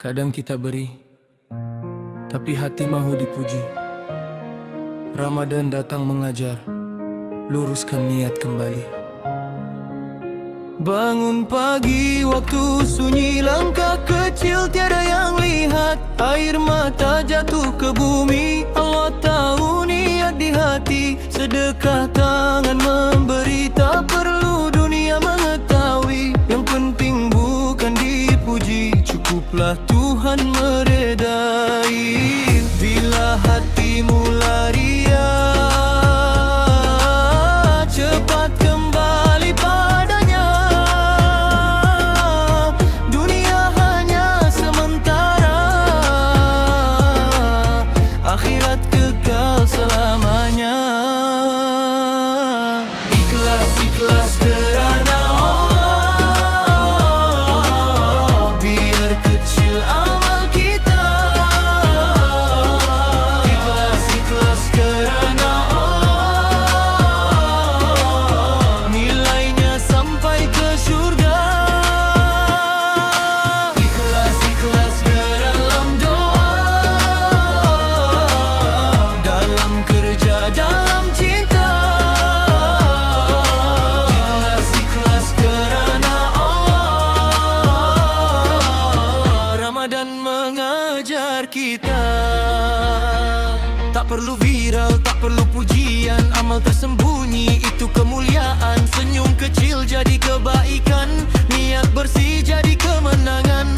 Kadang kita beri, tapi hati mahu dipuji. Ramadan datang mengajar, luruskan niat kembali. Bangun pagi waktu sunyi, langkah kecil tiada yang lihat. Air mata jatuh ke bumi, Allah tahu niat di hati. Sedekah tangan memberi, tak perlu dunia mengetahui. Yang penting bukan dipuji, cukuplah Tuhan meredai. Bila hatimu laria, cepat kembali padanya. Dunia hanya sementara, akhirat kekal selamanya. Ikhlas, ikhlas kerana Allah, biar kecil amal kita. Ikhlas, ikhlas kerana Allah, nilainya sampai ke syurga. Ikhlas, ikhlas dalam doa, dalam kerja, dalam cinta. Ikhlas, ikhlas kerana Allah, Ramadan mengajar kita. Tak perlu viral, tak perlu pujian, amal tersembunyi itu kemuliaan. Senyum kecil jadi kebaikan, niat bersih jadi kemenangan.